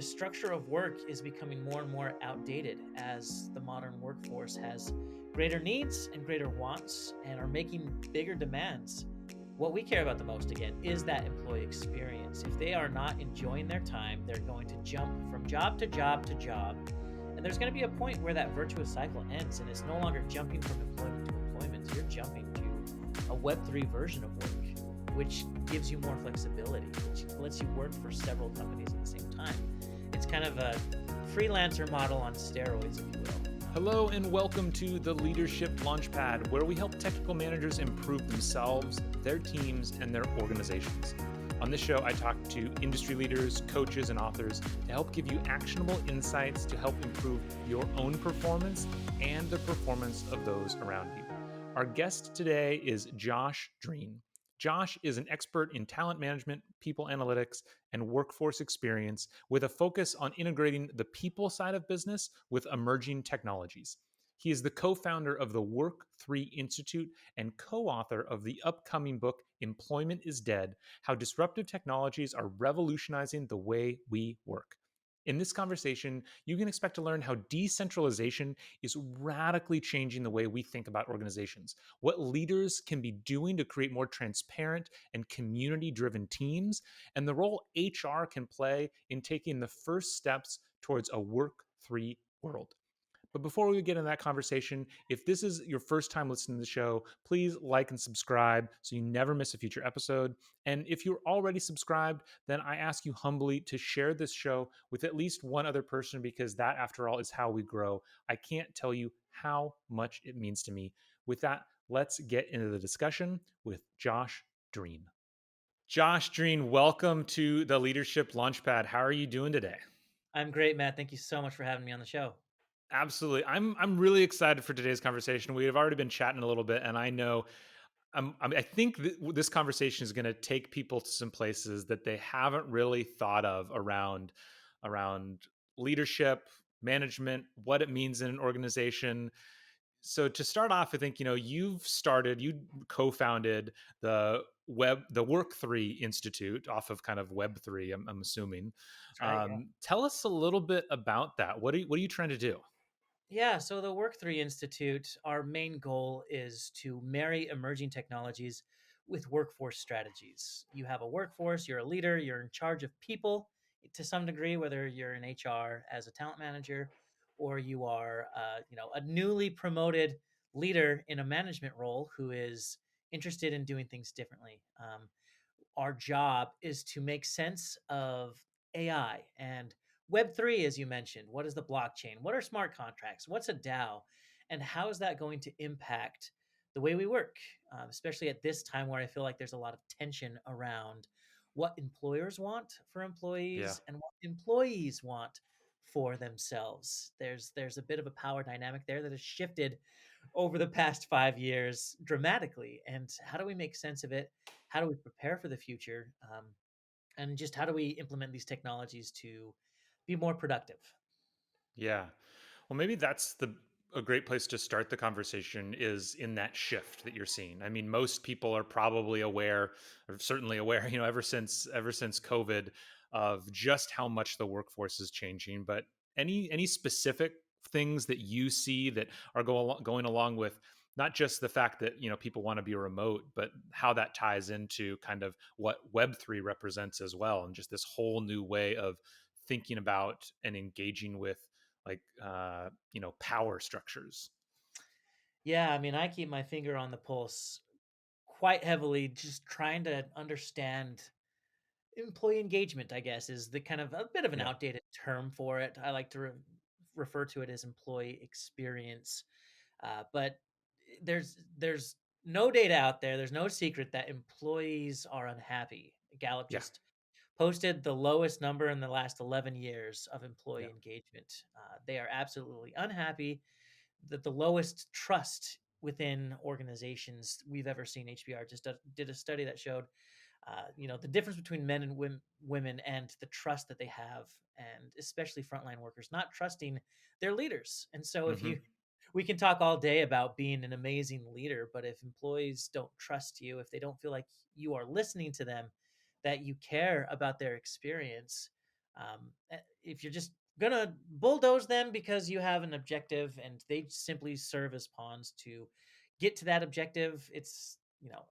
the structure of work is becoming more and more outdated as the modern workforce has greater needs and greater wants and are making bigger demands. What we care about the most, again, is that employee experience. If they are not enjoying their time, they're going to jump from job to job to job. And there's going to be a point where that virtuous cycle ends and it's no longer jumping from employment to employment. You're jumping to a Web3 version of work, which gives you more flexibility, which lets you work for several companies at the same time. It's kind of a freelancer model on steroids, if you will. Hello and welcome to the Leadership Launchpad, where we help technical managers improve themselves, their teams, and their organizations. On this show, I talk to industry leaders, coaches, and authors to help give you actionable insights to help improve your own performance and the performance of those around you. Our guest today is Josh Drean. Josh is an expert in talent management, people analytics, and workforce experience with a focus on integrating the people side of business with emerging technologies. He is the co-founder of the Work3 Institute and co-author of the upcoming book, Employment is Dead: How Disruptive Technologies Are Revolutionizing the Way We Work. In this conversation, you can expect to learn how decentralization is radically changing the way we think about organizations, what leaders can be doing to create more transparent and community-driven teams, and the role HR can play in taking the first steps towards a Work3 world. But before we get into that conversation, if this is your first time listening to the show, please like and subscribe so you never miss a future episode. And if you're already subscribed, then I ask you humbly to share this show with at least one other person, because that, after all, is how we grow. I can't tell you how much it means to me. With that, let's get into the discussion with Josh Drean. Josh Drean, welcome to the Leadership Launchpad. How are you doing today? I'm great, Matt. Thank you so much for having me on the show. Absolutely. I'm really excited for today's conversation. We have already been chatting a little bit, and I know I think this conversation is going to take people to some places that they haven't really thought of around leadership, management, what it means in an organization. So to start off, I think you co-founded the Work3 Institute off of kind of Web3. I'm assuming. That's right. Yeah. Tell us a little bit about that. What are you trying to do? Yeah, so the Work3 Institute, our main goal is to marry emerging technologies with workforce strategies. You have a workforce, you're a leader, you're in charge of people to some degree, whether you're in HR as a talent manager or you are, a newly promoted leader in a management role who is interested in doing things differently. Our job is to make sense of AI and Web3, as you mentioned. What is the blockchain? What are smart contracts? What's a DAO? And how is that going to impact the way we work, especially at this time where I feel like there's a lot of tension around what employers want for Yeah. employees and what employees want for themselves. There's a bit of a power dynamic there that has shifted over the past 5 years dramatically. And how do we make sense of it? How do we prepare for the future? And just how do we implement these technologies to be more productive? Yeah. Well, maybe that's a great place to start the conversation, is in that shift that you're seeing. I mean, most people are probably aware, or certainly aware, ever since COVID, of just how much the workforce is changing. But any specific things that you see that are going along with not just the fact that people want to be remote, but how that ties into kind of what Web3 represents as well, and just this whole new way of thinking about and engaging with like power structures. Yeah, I mean, I keep my finger on the pulse quite heavily, just trying to understand employee engagement, I guess, is the kind of a bit of an Yeah. outdated term for it. I like to refer to it as employee experience. But there's no data out there. There's no secret that employees are unhappy. Gallup Yeah. just posted the lowest number in the last 11 years of employee Yeah. engagement. They are absolutely unhappy. That the lowest trust within organizations we've ever seen. HBR just did a study that showed, the difference between men and women and the trust that they have, and especially frontline workers not trusting their leaders. And so, if Mm-hmm. you we can talk all day about being an amazing leader, but if employees don't trust you, if they don't feel like you are listening to them, that you care about their experience, If you're just gonna bulldoze them because you have an objective and they simply serve as pawns to get to that objective, it's,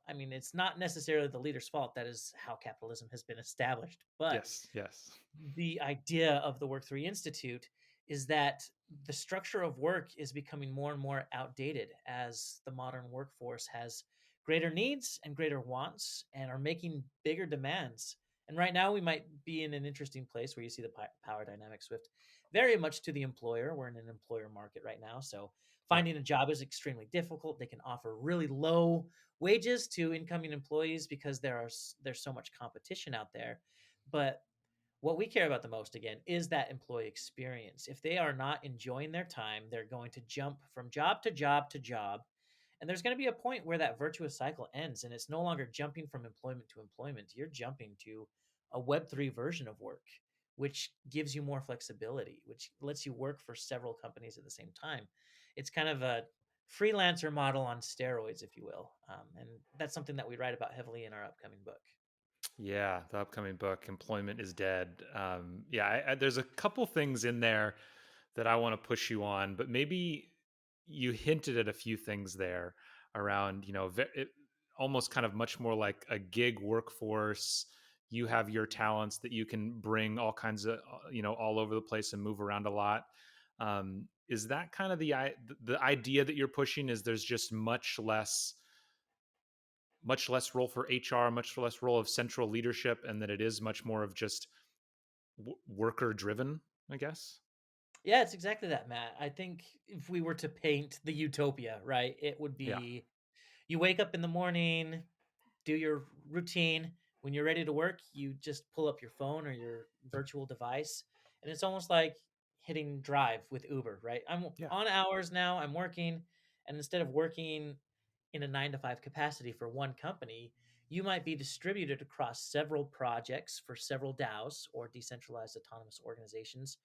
I mean, it's not necessarily the leader's fault. That is how capitalism has been established. But Yes. Yes. the idea of the Work3 Institute is that the structure of work is becoming more and more outdated as the modern workforce has greater needs and greater wants and are making bigger demands. And right now, we might be in an interesting place where you see the power dynamic shift very much to the employer. We're in an employer market right now. So Yep. finding a job is extremely difficult. They can offer really low wages to incoming employees because there's so much competition out there. But what we care about the most, again, is that employee experience. If they are not enjoying their time, they're going to jump from job to job to job. And there's going to be a point where that virtuous cycle ends and it's no longer jumping from employment to employment. You're jumping to a Web3 version of work, which gives you more flexibility, which lets you work for several companies at the same time. It's kind of a freelancer model on steroids, if you will. And that's something that we write about heavily in our upcoming book. Yeah, the upcoming book, Employment is Dead. Yeah, there's a couple things in there that I want to push you on, but maybe you hinted at a few things there around, almost kind of much more like a gig workforce. You have your talents that you can bring all kinds of, all over the place and move around a lot. Is that kind of the idea that you're pushing? Is there's just much less role for HR, much less role of central leadership, and that it is much more of just worker driven, I guess. Yeah, it's exactly that, Matt. I think if we were to paint the utopia, right, it would Yeah. be you wake up in the morning, do your routine. When you're ready to work, you just pull up your phone or your virtual device, and it's almost like hitting drive with Uber, right? I'm Yeah. on hours now, I'm working, and instead of working in a 9 to 5 capacity for one company, you might be distributed across several projects for several DAOs or decentralized autonomous organizations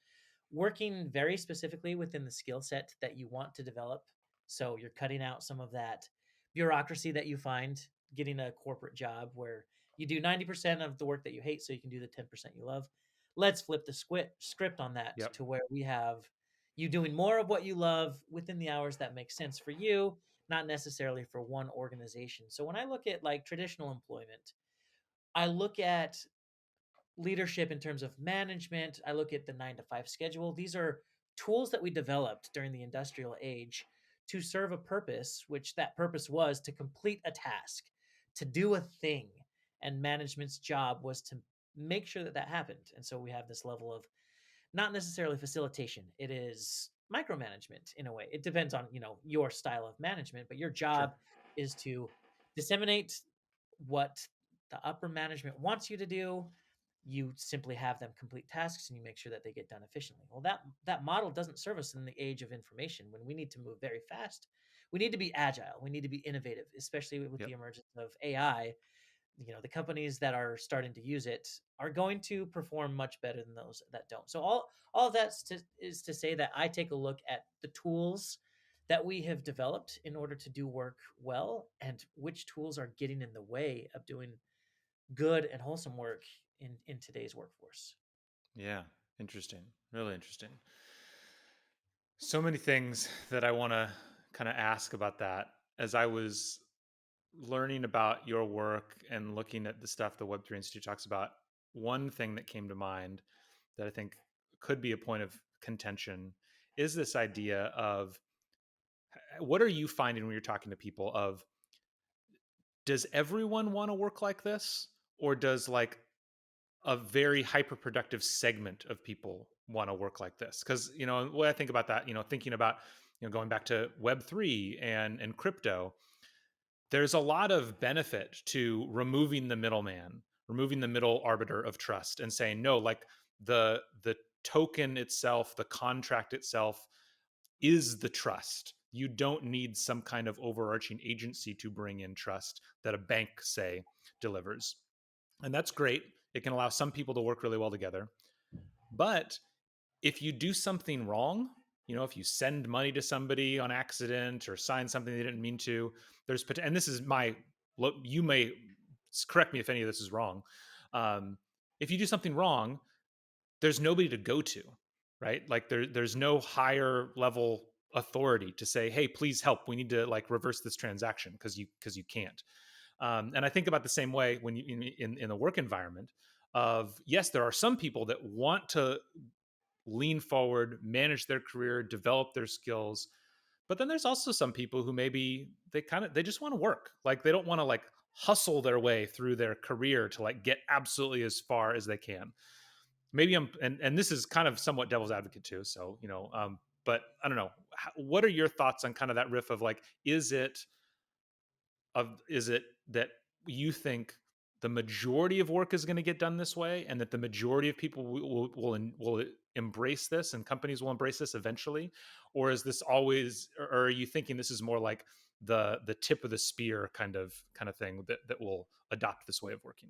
working very specifically within the skill set that you want to develop. So you're cutting out some of that bureaucracy that you find getting a corporate job where you do 90% of the work that you hate so you can do the 10% you love. Let's flip the script on that Yep. to where we have you doing more of what you love within the hours that make sense for you, not necessarily for one organization. So when I look at like traditional employment, I look at leadership in terms of management. I look at the 9 to 5 schedule. These are tools that we developed during the industrial age to serve a purpose, which that purpose was to complete a task, to do a thing. And management's job was to make sure that that happened. And so we have this level of not necessarily facilitation. It is micromanagement in a way. It depends on, your style of management, but your Sure. job is to disseminate what the upper management wants you to do. You simply have them complete tasks and you make sure that they get done efficiently. Well, that model doesn't serve us in the age of information when we need to move very fast. We need to be agile. We need to be innovative, especially with Yep. the emergence of AI. The companies that are starting to use it are going to perform much better than those that don't. So all of that is to say that I take a look at the tools that we have developed in order to do work well and which tools are getting in the way of doing good and wholesome work in today's workforce. Yeah. Interesting. Really interesting. So many things that I want to kind of ask about that as I was learning about your work and looking at the stuff the Web3 Institute talks about. One thing that came to mind that I think could be a point of contention is this idea of what are you finding when you're talking to people of does everyone want to work like this, or does like a very hyper productive segment of people want to work like this? Because when I think about that, thinking about going back to Web3 and crypto, there's a lot of benefit to removing the middleman, removing the middle arbiter of trust, and saying no, like the token itself, the contract itself is the trust. You don't need some kind of overarching agency to bring in trust that a bank, say, delivers. And that's great. It can allow some people to work really well together. But if you do something wrong, if you send money to somebody on accident or sign something they didn't mean to, and this is you may correct me if any of this is wrong. If you do something wrong, there's nobody to go to, right? Like there's no higher level authority to say, hey, please help. We need to like reverse this transaction because you can't. And I think about the same way when you in the work environment of yes, there are some people that want to lean forward, manage their career, develop their skills. But then there's also some people who maybe they just want to work. Like they don't want to like hustle their way through their career to like get absolutely as far as they can. Maybe I'm and this is kind of somewhat devil's advocate too. So, but I don't know. What are your thoughts on kind of that riff of like, is it that you think the majority of work is going to get done this way, and that the majority of people will embrace this, and companies will embrace this eventually, or is this always, or are you thinking this is more like the tip of the spear kind of thing that will adopt this way of working?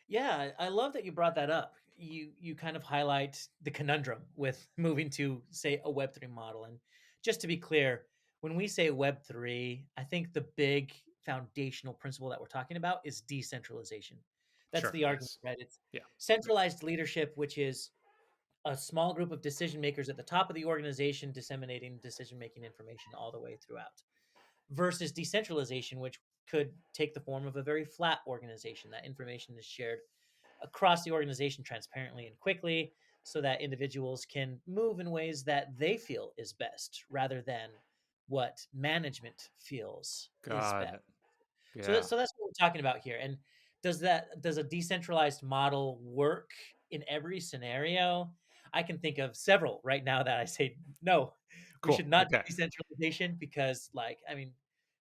Yeah, I love that you brought that up. You kind of highlight the conundrum with moving to, say, a Web3 model. And just to be clear, when we say Web3, I think the big foundational principle that we're talking about is decentralization. That's Sure. the argument, Yes. right? It's Yeah. Yep. centralized leadership, which is a small group of decision makers at the top of the organization disseminating decision making information all the way throughout, versus decentralization, which could take the form of a very flat organization. That information is shared across the organization transparently and quickly so that individuals can move in ways that they feel is best rather than what management feels is Got best. it. So Yeah. so that's what we're talking about here. And does a decentralized model work in every scenario? I can think of several right now that I say no, we should Cool. not do Okay. decentralization because, like, I mean,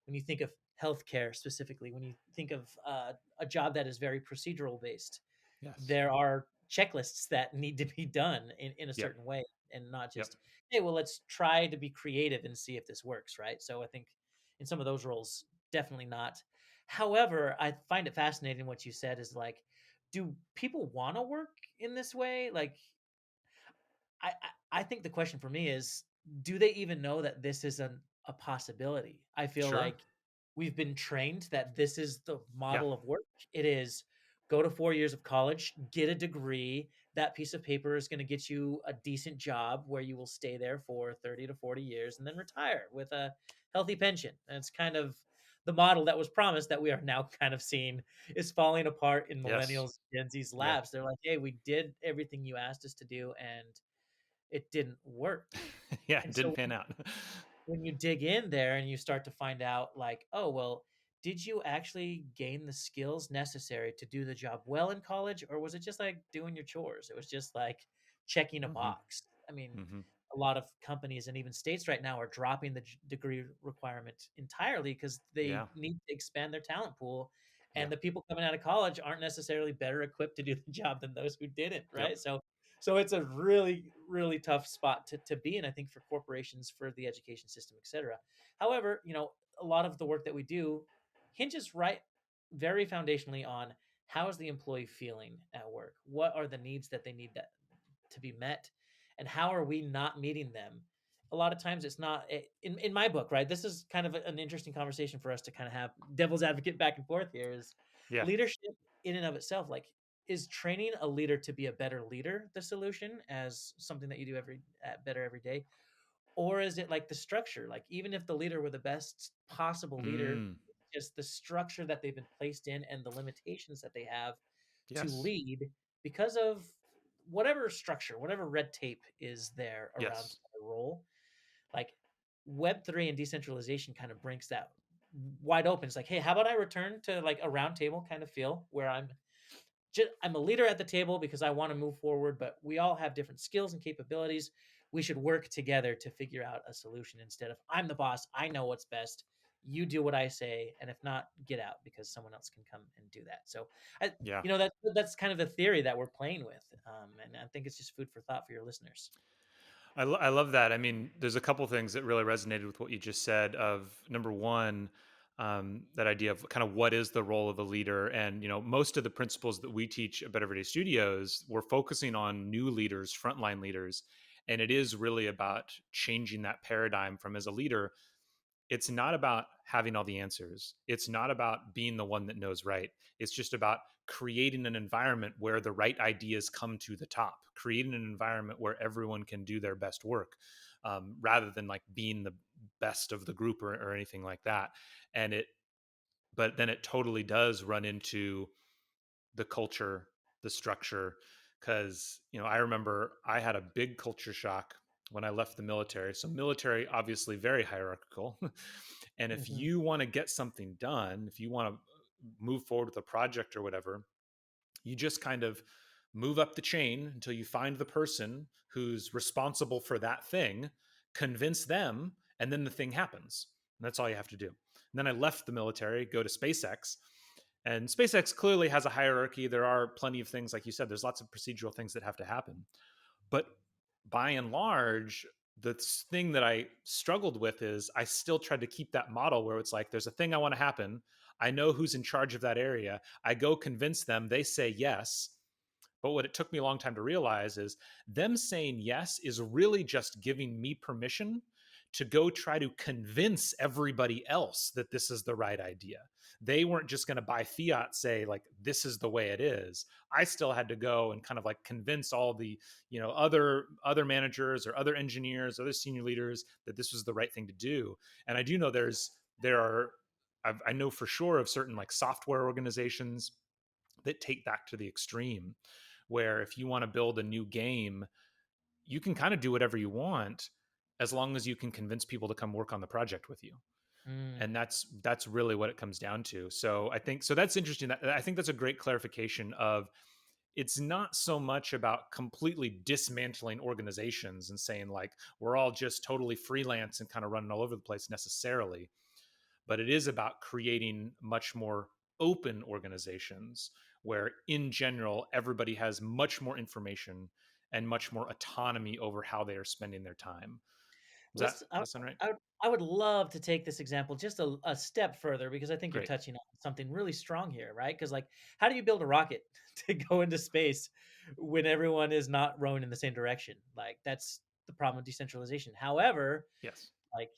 when you think of healthcare specifically, when you think of a job that is very procedural based, Yes. there are checklists that need to be done in a Yep. certain way and not Yep. just, hey, well, let's try to be creative and see if this works, right? So I think in some of those roles, definitely not. However, I find it fascinating what you said is like, do people want to work in this way? Like, I think the question for me is, do they even know that this is a possibility? I feel Sure. like we've been trained that this is the Yeah. model of work. It is go to 4 years of college, get a degree. That piece of paper is going to get you a decent job where you will stay there for 30 to 40 years and then retire with a healthy pension. And it's kind of the model that was promised that we are now kind of seeing is falling apart in Yes. millennials, Gen Z's Yeah. labs. They're like, hey, we did everything you asked us to do, and it didn't work. Yeah. It And didn't so pan out. when you dig in there and you start to find out, like, oh, well, did you actually gain the skills necessary to do the job well in college, or was it just like doing your chores? It was just like checking a Hmm. box. I mean, Hmm. a lot of companies and even states right now are dropping the degree requirement entirely because they Yeah. need to expand their talent pool. Yeah. And the people coming out of college aren't necessarily better equipped to do the job than those who didn't, Yep. right? So it's a really, really tough spot to be in, I think, for corporations, for the education system, et cetera. However, a lot of the work that we do hinges right very foundationally on how is the employee feeling at work? What are the needs that they need that to be met? And how are we not meeting them? A lot of times it's not in my book, right? This is kind of an interesting conversation for us to kind of have devil's advocate back and forth here is Yeah. leadership in and of itself, like, is training a leader to be a better leader the solution as something that you do better every day, or is it like the structure, like even if the leader were the best possible leader, Mm. just the structure that they've been placed in and the limitations that they have to Yes. lead because of whatever structure, whatever red tape is there around Yes. the role, like Web3 and decentralization kind of breaks that wide open. It's like, hey, how about I return to like a round table kind of feel where I'm a leader at the table because I want to move forward, but we all have different skills and capabilities. We should work together to figure out a solution instead of I'm the boss, I know what's best. You do what I say, and if not, get out because someone else can come and do that. So, Yeah. that's kind of the theory that we're playing with, and I think it's just food for thought for your listeners. I love that. I mean, there's a couple things that really resonated with what you just said. Of number one, that idea of kind of what is the role of a leader, and most of the principles that we teach at Better Everyday Studios, we're focusing on new leaders, frontline leaders, and it is really about changing that paradigm from as a leader. it's not about having all the answers. It's not about being the one that knows right. It's just about creating an environment where the right ideas come to the top, creating an environment where everyone can do their best work, rather than like being the best of the group or anything like that. And but then it totally does run into the culture, the structure. Because, I remember I had a big culture shock when I left the military. So, military, obviously, very hierarchical. And if Hmm. you want to get something done, if you want to move forward with a project or whatever, you just kind of move up the chain until you find the person who's responsible for that thing, convince them, and then the thing happens. And that's all you have to do. And then I left the military, go to SpaceX, and SpaceX clearly has a hierarchy. There are plenty of things, like you said, there's lots of procedural things that have to happen. But by and large, the thing that I struggled with is I still tried to keep that model where it's like, there's a thing I want to happen. I know who's in charge of that area. I go convince them. They say yes. But what it took me a long time to realize is them saying yes is really just giving me permission to go try to convince everybody else that this is the right idea. They weren't just going to by fiat say like this is the way it is. I still had to go and kind of like convince all the, other managers or other engineers, other senior leaders that this was the right thing to do. And I do know there are I know for sure of certain like software organizations that take that to the extreme, where if you want to build a new game, you can kind of do whatever you want as long as you can convince people to come work on the project with you. And Mm. that's really what it comes down to. So I think so that's interesting. I think that's a great clarification of it's not so much about completely dismantling organizations and saying like we're all just totally freelance and kind of running all over the place necessarily, but it is about creating much more open organizations where in general everybody has much more information and much more autonomy over how they are spending their time. Let's. Does that sound right? I would love to take this example just a step further because I think you're Great. touching on something really strong here, right? Because like, how do you build a rocket to go into space when everyone is not rowing in the same direction? Like, that's the problem with decentralization. However, Yes. like,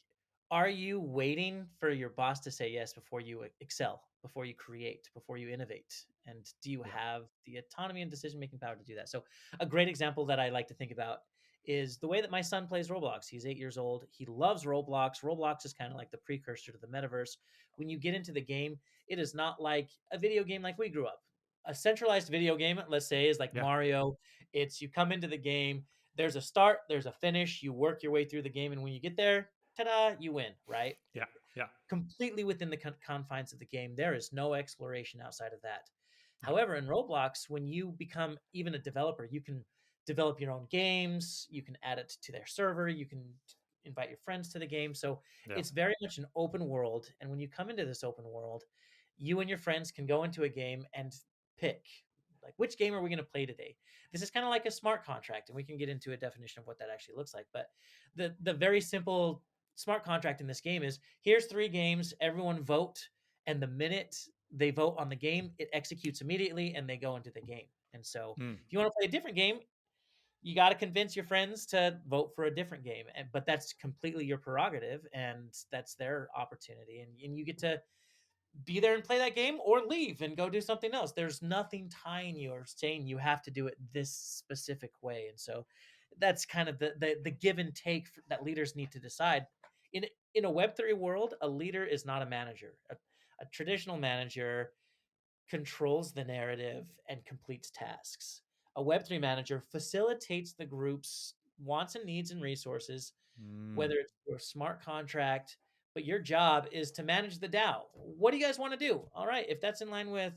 are you waiting for your boss to say yes before you excel, before you create, before you innovate? And do you Yeah. have the autonomy and decision making power to do that? So, a great example that I like to think about is the way that my son plays Roblox. He's 8 years old. He loves Roblox. Roblox is kind of like the precursor to the metaverse. When you get into the game, it is not like a video game like we grew up. A centralized video game, let's say, is like Yeah. Mario. It's you come into the game, there's a start, there's a finish, you work your way through the game, and when you get there, ta-da, you win, right? Yeah. Yeah. Completely within the confines of the game. There is no exploration outside of that. Yeah. However, in Roblox, when you become even a developer, you can develop your own games, you can add it to their server, you can invite your friends to the game. So Yeah. it's very much an open world. And when you come into this open world, you and your friends can go into a game and pick like which game are we going to play today. This is kind of like a smart contract, and we can get into a definition of what that actually looks like. But the very simple smart contract in this game is here's 3 games, everyone vote, and the minute they vote on the game, it executes immediately and they go into the game. And so Mm. if you want to play a different game, you got to convince your friends to vote for a different game. But that's completely your prerogative and that's their opportunity. And you get to be there and play that game or leave and go do something else. There's nothing tying you or saying you have to do it this specific way. And so that's kind of the give and take that leaders need to decide. In in a Web3 world, a leader is not a manager. A traditional manager controls the narrative and completes tasks. A Web3 manager facilitates the group's wants and needs and resources, Mm. whether it's your smart contract, but your job is to manage the DAO. What do you guys want to do? All right, if that's in line with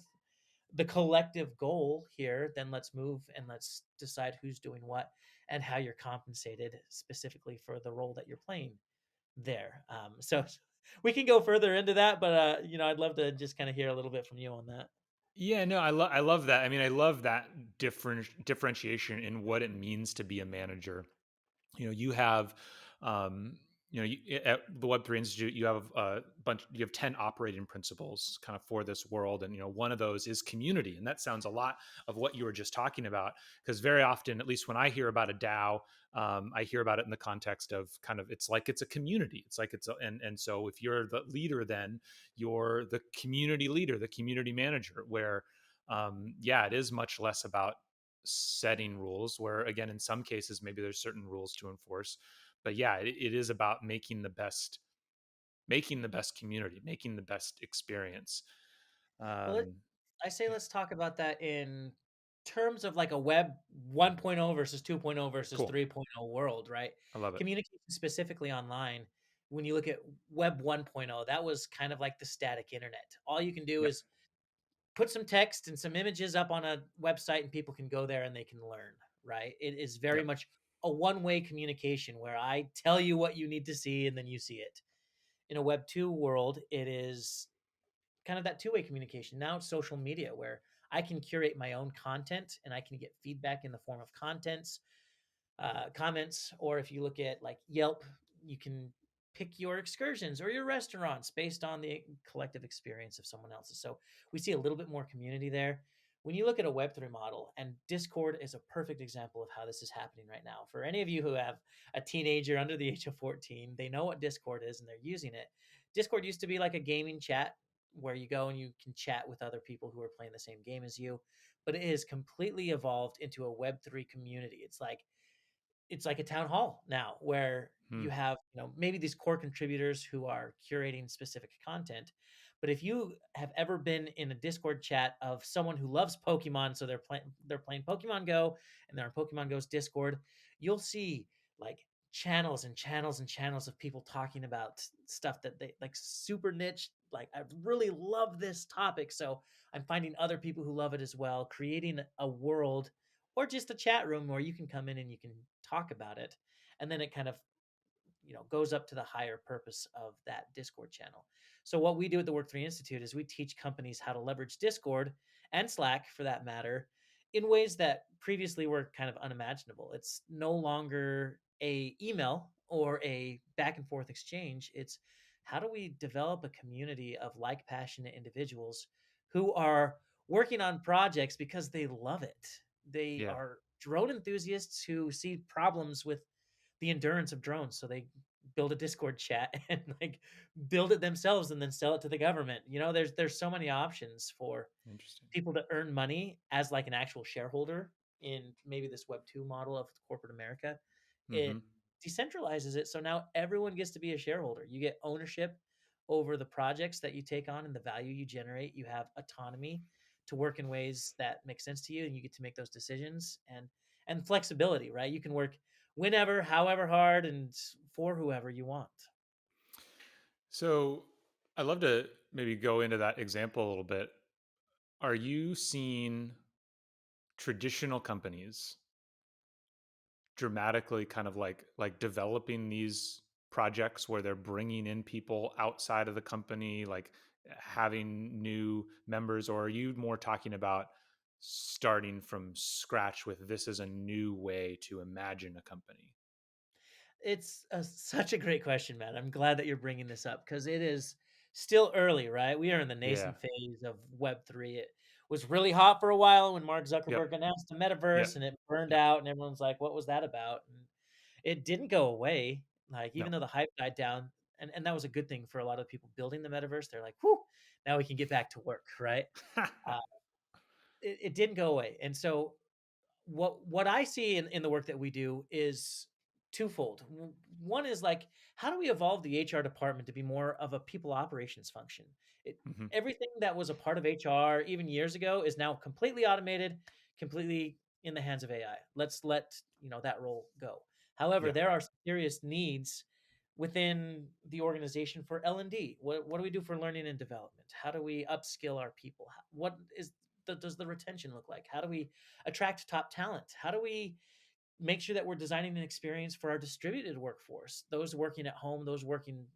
the collective goal here, then let's move and let's decide who's doing what and how you're compensated specifically for the role that you're playing there. So we can go further into that, but I'd love to just kind of hear a little bit from you on that. Yeah, no, I love that. I mean, I love that differentiation in what it means to be a manager. You have, um, at the Web3 Institute, you have you have 10 operating principles kind of for this world. And, one of those is community. And that sounds a lot of what you were just talking about, because very often, at least when I hear about a DAO, I hear about it in the context of kind of, it's like it's a community. It's like and so if you're the leader, then you're the community leader, the community manager, where, yeah, it is much less about setting rules, where again, in some cases, maybe there's certain rules to enforce, but yeah, it is about making the best community, making the best experience. Well, um I say let's talk about that in terms of like a web 1.0 versus 2.0 versus cool. 3.0 world, right? I love it. Communication specifically online. When you look at web 1.0, that was kind of like the static internet. All you can do Yep. is put some text and some images up on a website and people can go there and they can learn, right? It is very Yep. much a one-way communication where I tell you what you need to see and then you see it. In a web 2 world, it is kind of that two-way communication. Now it's social media where I can curate my own content and I can get feedback in the form of contents, comments, or if you look at like Yelp, you can pick your excursions or your restaurants based on the collective experience of someone else's. So we see a little bit more community there. When you look at a Web3 model, and Discord is a perfect example of how this is happening right now. For any of you who have a teenager under the age of 14, they know what Discord is and they're using it. Discord used to be like a gaming chat where you go and you can chat with other people who are playing the same game as you, but it has completely evolved into a Web3 community. It's like a town hall now where Hmm. you have maybe these core contributors who are curating specific content, but if you have ever been in a Discord chat of someone who loves Pokemon, so they're playing Pokemon Go and they're on Pokemon Go's Discord, you'll see like channels and channels and channels of people talking about stuff that they like, super niche, like I really love this topic, so I'm finding other people who love it as well, creating a world or just a chat room where you can come in and you can talk about it, and then it kind of goes up to the higher purpose of that Discord channel. So what we do at the Work3 Institute is we teach companies how to leverage Discord and Slack for that matter in ways that previously were kind of unimaginable. It's no longer a email or a back and forth exchange. It's how do we develop a community of like passionate individuals who are working on projects because they love it. They Yeah. are drone enthusiasts who see problems with the endurance of drones, so they build a Discord chat and like build it themselves and then sell it to the government. There's so many options for Interesting. people to earn money as like an actual shareholder in maybe this web 2 model of corporate America. Hmm. It decentralizes it, so now everyone gets to be a shareholder. You get ownership over the projects that you take on and the value you generate. You have autonomy to work in ways that make sense to you and you get to make those decisions, and flexibility, right? You can work whenever, however hard, and for whoever you want. So I'd love to maybe go into that example a little bit. Are you seeing traditional companies dramatically kind of like developing these projects where they're bringing in people outside of the company, like having new members, or are you more talking about starting from scratch with this is a new way to imagine a company? It's such a great question, man. I'm glad that you're bringing this up because it is still early, right? We are in the Yeah. nascent phase of Web3. It was really hot for a while when Mark Yep. Zuckerberg announced the Yep. metaverse and it burned Yep. out, and everyone's like, what was that about? And it didn't go away. Like, No. even though the hype died down, and that was a good thing for a lot of people building the metaverse, they're like, whew, now we can get back to work, right? Uh, it didn't go away. And so what I see in the work that we do is twofold. One is like, how do we evolve the HR department to be more of a people operations function? It, Hmm. everything that was a part of HR even years ago is now completely automated, completely in the hands of AI. Let's let that role go. However, Yeah. there are serious needs within the organization for L&D. What do we do for learning and development? How do we upskill our people? What does the retention look like? How do we attract top talent? How do we make sure that we're designing an experience for our distributed workforce, those working at home, those working,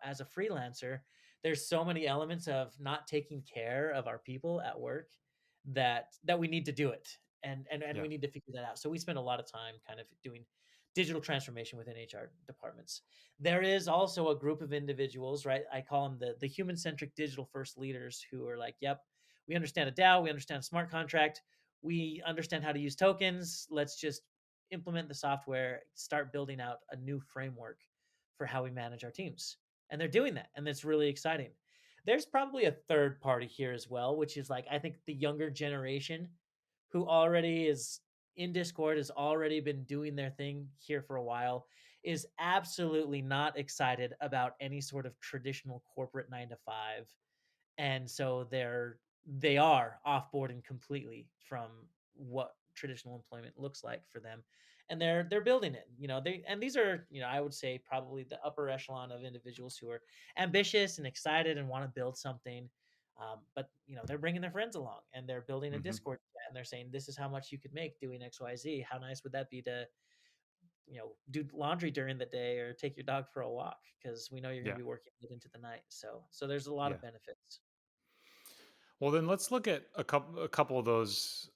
as a freelancer? There's so many elements of not taking care of our people at work that we need to do it. And Yeah. we need to figure that out. So we spend a lot of time kind of doing digital transformation within HR departments. There is also a group of individuals, right? I call them the human centric digital first leaders who are like, yep, we understand a DAO, we understand a smart contract, we understand how to use tokens. Let's just implement the software, start building out a new framework for how we manage our teams. And they're doing that. And that's really exciting. There's probably a third party here as well, which is like, I think the younger generation who already is in Discord, has already been doing their thing here for a while, is absolutely not excited about any sort of traditional corporate 9 to 5, and so they are offboarding completely from what traditional employment looks like for them, and they're building it. These are, I would say, probably the upper echelon of individuals who are ambitious and excited and want to build something. But they're bringing their friends along and they're building a Hmm. Discord chat and they're saying this is how much you could make doing XYZ. How nice would that be to do laundry during the day or take your dog for a walk, because we know you're going Yeah. to be working late into the night. So there's a lot Yeah. of benefits. Well, then let's look at a couple of those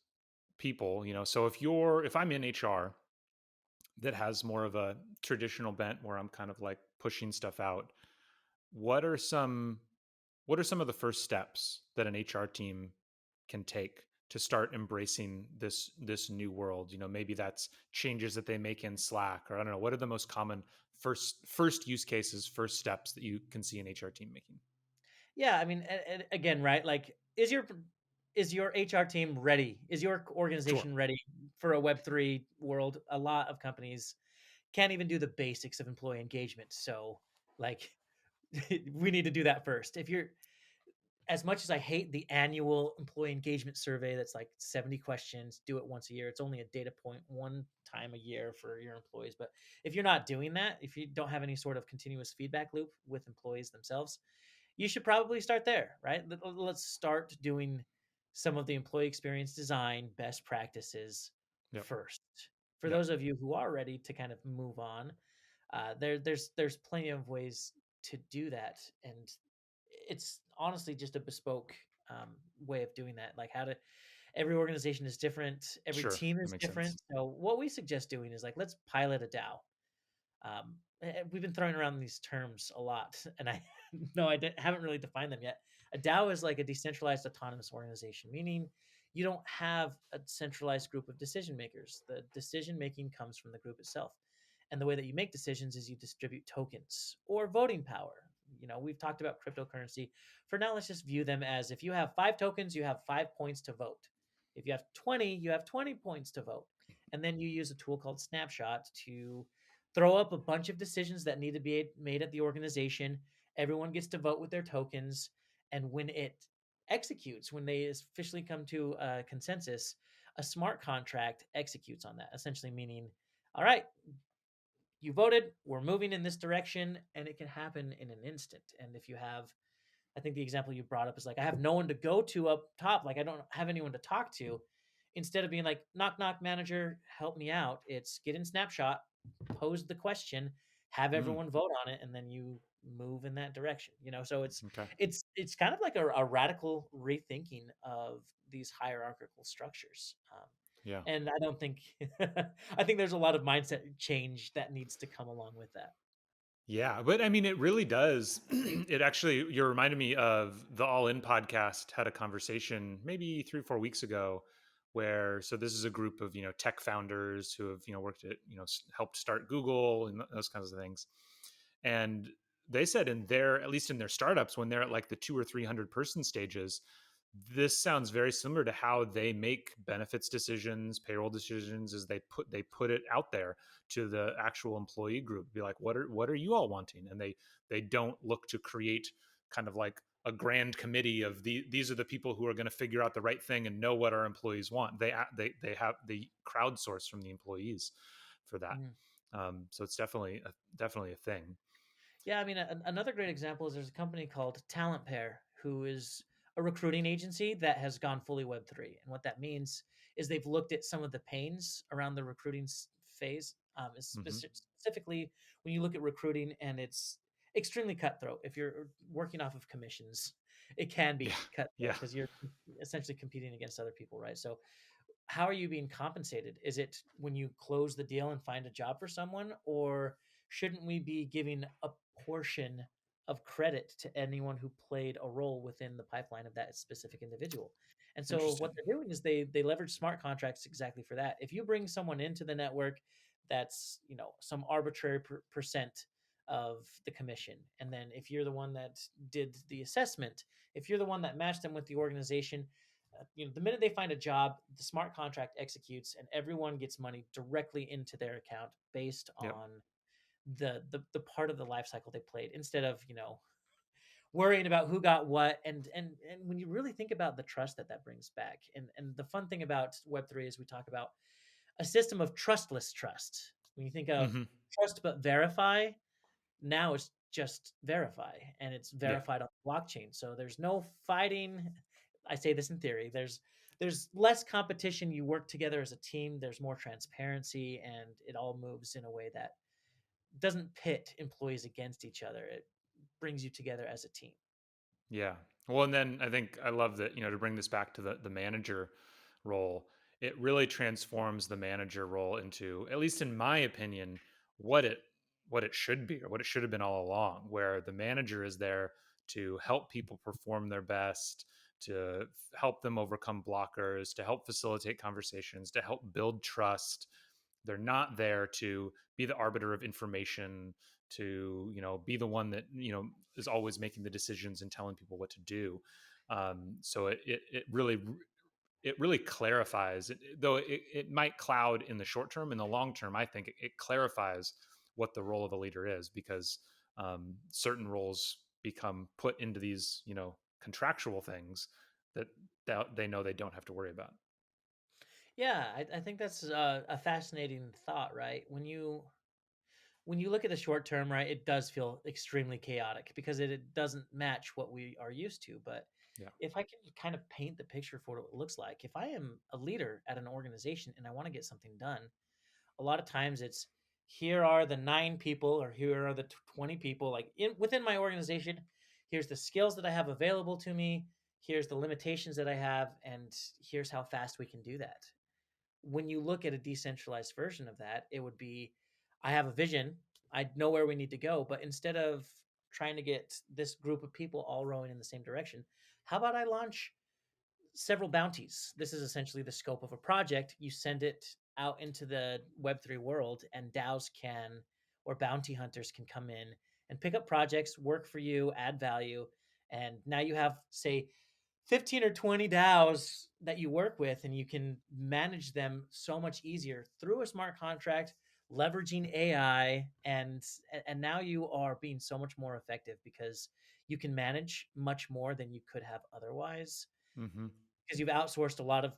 people. So if I'm in HR that has more of a traditional bent where I'm kind of like pushing stuff out, what are some what are some of the first steps that an HR team can take to start embracing this new world? Maybe that's changes that they make in Slack, or I don't know. What are the most common first use cases, first steps that you can see an HR team making? Yeah, I mean, and again, right? Like, is your HR team ready? Is your Sure. organization ready for a Web3 world? A lot of companies can't even do the basics of employee engagement. So, like, we need to do that first. If you're As much as I hate the annual employee engagement survey that's like 70 questions, do it once a year. It's only a data point one time a year for your employees. But if you're not doing that, if you don't have any sort of continuous feedback loop with employees themselves, you should probably start there, right? Let's start doing some of the employee experience design best practices Yep. first. For Yep. those of you who are ready to kind of move on, there's plenty of ways to do that, and it's honestly just a bespoke um, way of doing that. Like, how to every organization is different, every Sure. team That is makes sense. different. So what we suggest doing is like, let's pilot a DAO. We've been throwing around these terms a lot, and I no, haven't really defined them yet. A DAO is like a decentralized autonomous organization, meaning you don't have a centralized group of decision makers. The decision making comes from the group itself. And the way that you make decisions is you distribute tokens or voting power. We've talked about cryptocurrency. For now, let's just view them as, if you have 5 tokens, you have 5 points to vote. If you have 20, you have 20 points to vote. And then you use a tool called Snapshot to throw up a bunch of decisions that need to be made at the organization. Everyone gets to vote with their tokens. And when it executes, when they officially come to a consensus, a smart contract executes on that, essentially meaning, all right, you voted, we're moving in this direction, and it can happen in an instant. And if you have, I think the example you brought up is like, I have no one to go to up top. Like, I don't have anyone to talk to. Instead of being like, knock, knock, manager, help me out, it's get in Snapshot, pose the question, have Mm, everyone vote on it, and then you move in that direction. So it's okay. it's it's kind of like a radical rethinking of these hierarchical structures. Yeah. And I don't think I think there's a lot of mindset change that needs to come along with that. Yeah, but I mean, it really does. It actually, you're reminding me of the All In podcast had a conversation maybe 3 or 4 weeks ago, where so this is a group of tech founders who have worked at helped start Google and those kinds of things, and they said in their at least in their startups when they're at like the 200 or 300 person stages, this sounds very similar to how they make benefits decisions, payroll decisions, as they put it out there to the actual employee group, be like, what are you all wanting? And they don't look to create kind of like a grand committee of these are the people who are going to figure out the right thing and know what our employees want. They crowdsource from the employees for that. Mhm. So it's definitely a thing. Yeah, I mean, another great example is there's a company called Talent Pair, who is a recruiting agency that has gone fully Web3. And what that means is they've looked at some of the pains around the recruiting phase. Hmm. Specifically, when you look at recruiting, and it's extremely cutthroat. If you're working off of commissions, it can Yeah. be cutthroat Yeah. because you're essentially competing against other people, right? So how are you being compensated? Is it when you close the deal and find a job for someone, or shouldn't we be giving a portion of credit to anyone who played a role within the pipeline of that specific individual? And so what Interesting. they're doing is they leverage smart contracts exactly for that. If you bring someone into the network that's, some arbitrary percent of the commission, and then if you're the one that did the assessment, if you're the one that matched them with the organization, the minute they find a job, the smart contract executes, and everyone gets money directly into their account based Yep. on the part of the life cycle they played, instead of worrying about who got what. And when you really think about the trust that brings back, and the fun thing about Web3 is we talk about a system of trustless trust. When you think of Hmm. trust but verify, now it's just verify, and it's Yeah. verified on the blockchain. So there's no fighting. I say this in theory. There's less competition. You work together as a team. There's more transparency, and it all moves in a way that doesn't pit employees against each other. It brings you together as a team. Yeah. Well, and then I think I love that, to bring this back to the manager role, it really transforms the manager role into, at least in my opinion, what it what it should be, or what it should have been all along, where the manager is there to help people perform their best, to help them overcome blockers, to help facilitate conversations, to help build trust. They're not there to be the arbiter of information, to be the one that is always making the decisions and telling people what to do. So it really clarifies though it might cloud in the short term. In the long term, I think it clarifies what the role of a leader is, because certain roles become put into these contractual things that, they know they don't have to worry about. Yeah, I think that's a fascinating thought, right? When you look at the short term, right, it does feel extremely chaotic because it doesn't match what we are used to. But Yeah. if I can kind of paint the picture for what it looks like, if I am a leader at an organization and I want to get something done, a lot of times it's, here are the 9 people, or here are the 20 people, like within my organization. Here's the skills that I have available to me. Here's the limitations that I have, and here's how fast we can do that. When you look at a decentralized version of that, it would be, I have a vision, I know where we need to go, but instead of trying to get this group of people all rowing in the same direction, how about I launch several bounties? This is essentially the scope of a project. You send it out into the Web3 world, and DAOs can, or bounty hunters can come in and pick up projects, work for you, add value. And now you have, say, 15 or 20 DAOs that you work with, and you can manage them so much easier through a smart contract, leveraging AI, and now you are being so much more effective because you can manage much more than you could have otherwise, Hmm. because you've outsourced a lot of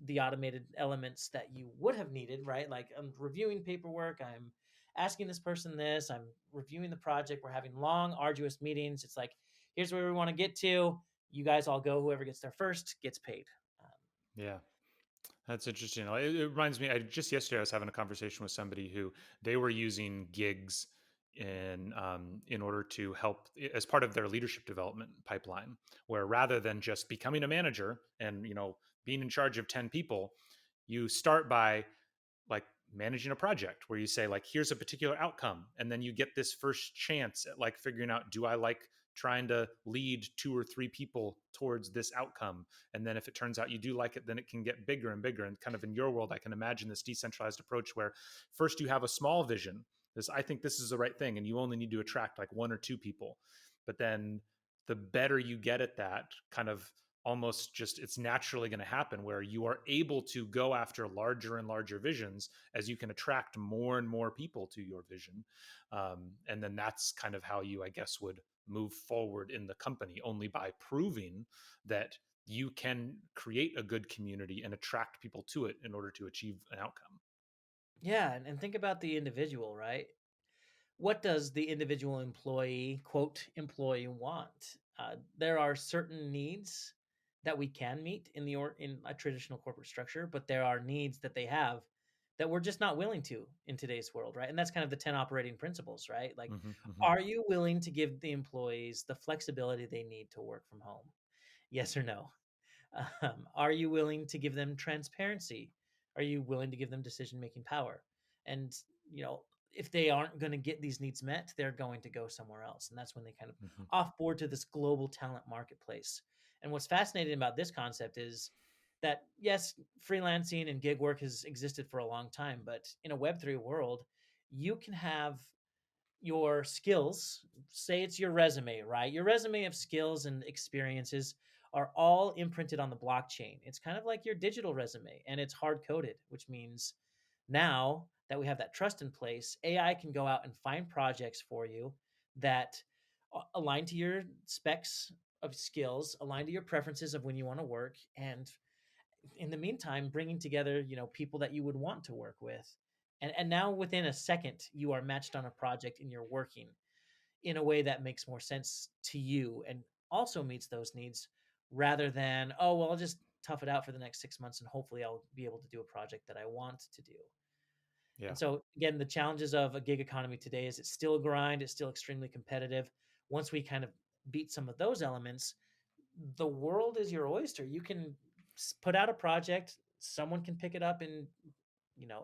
the automated elements that you would have needed, right? Like, I'm reviewing paperwork, I'm asking this person this, I'm reviewing the project, we're having long, arduous meetings. It's like, here's where we want to get to. You guys all go. Whoever gets there first gets paid. Um, Yeah. That's interesting. It reminds me. I just yesterday I was having a conversation with somebody who they were using gigs in order to help as part of their leadership development pipeline, where rather than just becoming a manager and being in charge of 10 people, you start by like managing a project where you say like here's a particular outcome, and then you get this first chance at like figuring out, do I like trying to lead 2 or 3 people towards this outcome? And then if it turns out you do like it, then it can get bigger and bigger. And kind of in your world, I can imagine this decentralized approach where first you have a small vision, this, I think this is the right thing, and you only need to attract like 1 or 2 people. But then the better you get at that, kind of almost just it's naturally going to happen where you are able to go after larger and larger visions as you can attract more and more people to your vision. And then that's kind of how you, I guess, would move forward in the company, only by proving that you can create a good community and attract people to it in order to achieve an outcome. yeah, and think about the individual, right? What does the individual employee, quote, employee want? There are certain needs that we can meet in a traditional corporate structure, but there are needs that they have that we're just not willing to in today's world, right? And that's kind of the 10 operating principles, right? Like, Hmm. Hmm. are you willing to give the employees the flexibility they need to work from home? Yes or no? Are you willing to give them transparency? Are you willing to give them decision making power? And, you know, if they aren't going to get these needs met, they're going to go somewhere else. And that's when they kind of Mhm. offboard to this global talent marketplace. And what's fascinating about this concept is that, yes, freelancing and gig work has existed for a long time, but in a Web3 world, you can have your skills, say it's your resume, right? Your resume of skills and experiences are all imprinted on the blockchain. It's kind of like your digital resume and it's hard coded, which means now that we have that trust in place, AI can go out and find projects for you that align to your specs of skills, align to your preferences of when you want to work, and in the meantime bringing together, people that you would want to work with, and now within a second you are matched on a project and you're working in a way that makes more sense to you and also meets those needs, rather than, oh well, I'll just tough it out for the next 6 months and hopefully I'll be able to do a project that I want to do. Yeah. And so again, the challenges of a gig economy today is it's still a grind, it's still extremely competitive. Once we kind of beat some of those elements, the world is your oyster. You can put out a project, someone can pick it up in,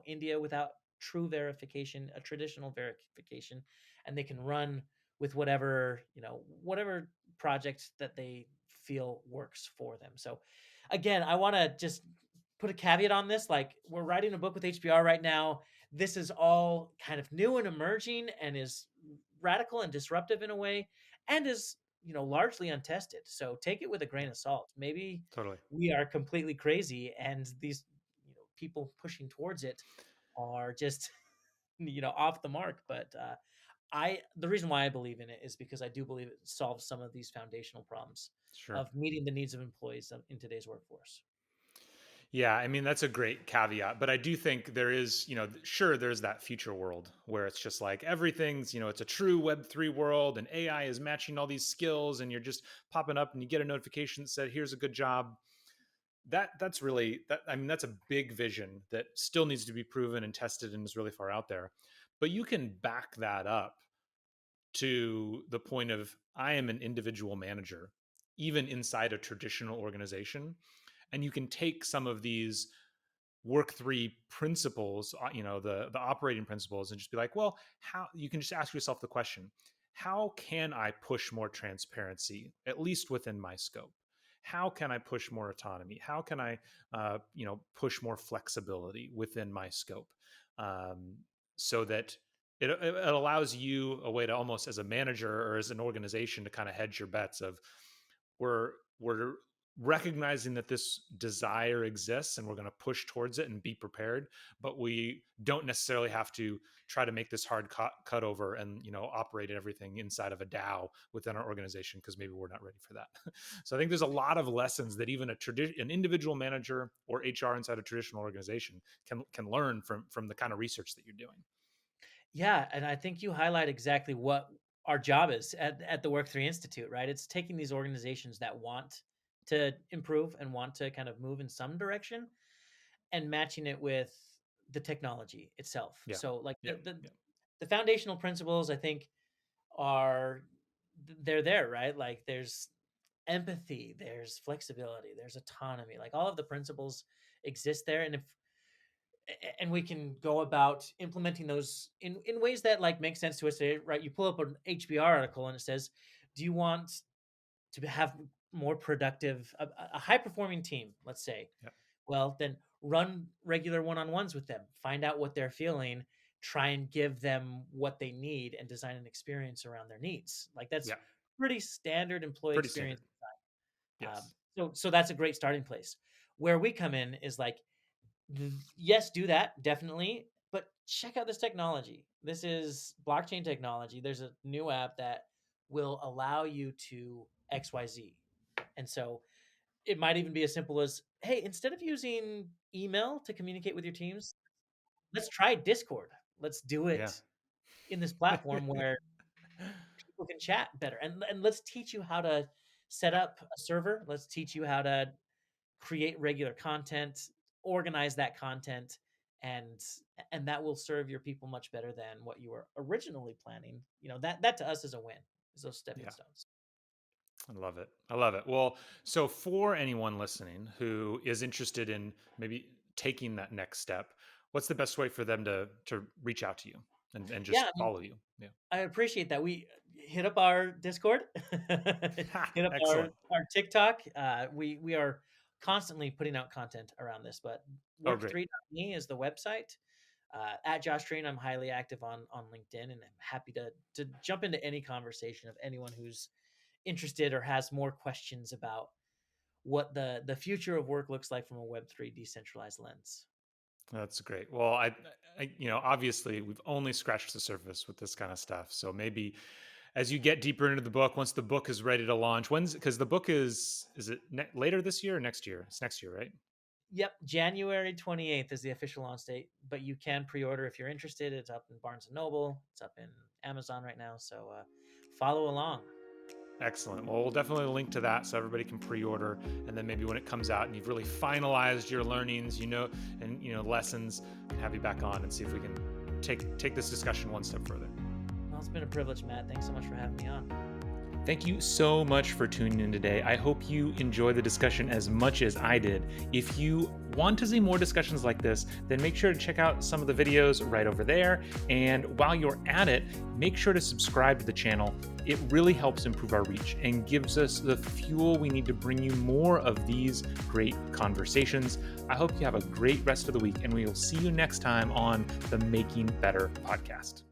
India without true verification, a traditional verification, and they can run with whatever project that they feel works for them. So again, I want to just put a caveat on this. Like, we're writing a book with HBR right now. This is all kind of new and emerging and is radical and disruptive in a way, and is, largely untested. So take it with a grain Yeah. of salt. Maybe Totally. we are completely crazy and these, people pushing towards it are just off the mark. But I the reason why I believe in it is because I do believe it solves some of these foundational problems Sure. of meeting the needs of employees in today's workforce. Yeah, I mean that's a great caveat, but I do think there is, sure there's that future world where it's just like everything's, it's a true Web3 world and AI is matching all these skills and you're just popping up and you get a notification that said here's a good job. That's really that I mean that's a big vision that still needs to be proven and tested and is really far out there. But you can back that up to the point of I am an individual manager even inside a traditional organization, and you can take some of these Work3 principles, the operating principles, and just be like, well, how you can just ask yourself the question, how can I push more transparency, at least within my scope? How can I push more autonomy? How can I, push more flexibility within my scope, um, so that it allows you a way to almost as a manager or as an organization to kind of hedge your bets of we're recognizing that this desire exists and we're going to push towards it and be prepared, but we don't necessarily have to try to make this hard cut over and operate everything inside of a DAO within our organization because maybe we're not ready for that. So I think there's a lot of lessons that even an individual manager or HR inside a traditional organization can learn from the kind of research that you're doing. Yeah, and I think you highlight exactly what our job is at the Work3 Institute, right? It's taking these organizations that want to improve and want to kind of move in some direction and matching it with the technology itself. Yeah. So like Yeah. the Yeah. the foundational principles, I think, are they're there, right? Like there's empathy, there's flexibility, there's autonomy. Like all of the principles exist there, and we can go about implementing those in ways that like make sense to us today, right? You pull up an HBR article and it says, do you want to have more productive, a high performing team, let's say? Yeah. Well, then run regular one-on-ones with them, find out what they're feeling, try and give them what they need and design an experience around their needs. Like that's Yeah. pretty standard employee Pretty standard. experience. Yes. So that's a great starting place. Where we come in is like, yes, do that, definitely, but check out this technology. This is blockchain technology. There's a new app that will allow you to XYZ. And so it might even be as simple as, hey, instead of using email to communicate with your teams, let's try Discord. Let's do Yeah. it in this platform where people can chat better. And let's teach you how to set Yeah. up a server. Let's teach you how to create regular content, organize that content, and and that will serve your people much better than what you were originally planning. That to us is a win. Is those stepping Yeah. stones. I love it. I love it. Well, so for anyone listening who is interested in maybe taking that next step, what's the best way for them to reach out to you and Yeah, just I mean, follow you? Yeah. I appreciate that. We hit up our Discord, Ha, hit up excellent. our TikTok. We are constantly putting out content around this, but Oh, great. work3.me is the website. At Josh Drean, I'm highly active on LinkedIn, and I'm happy to jump into any conversation of anyone who's interested or has more questions about what the future of work looks like from a Web3 decentralized lens. That's great. Well, obviously we've only scratched the surface with this kind of stuff. So maybe as you get deeper into the book, once the book is ready to launch, because the book is it later this year or next year? It's next year, right? Yep, January 28th is the official launch date, but you can pre-order if you're interested. It's up in Barnes and Noble, it's up in Amazon right now, so follow along. Excellent. Well, we'll definitely link to that so everybody can pre-order, and then maybe when it comes out and you've really finalized your learnings, lessons, have you back on and see if we can take this discussion one step further. Well, it's been a privilege, Matt. Thanks so much for having me on. Thank you so much for tuning in today. I hope you enjoy the discussion as much as I did. If you want to see more discussions like this, then make sure to check out some of the videos right over there. And while you're at it, make sure to subscribe to the channel. It really helps improve our reach and gives us the fuel we need to bring you more of these great conversations. I hope you have a great rest of the week, and we will see you next time on the Making Better podcast.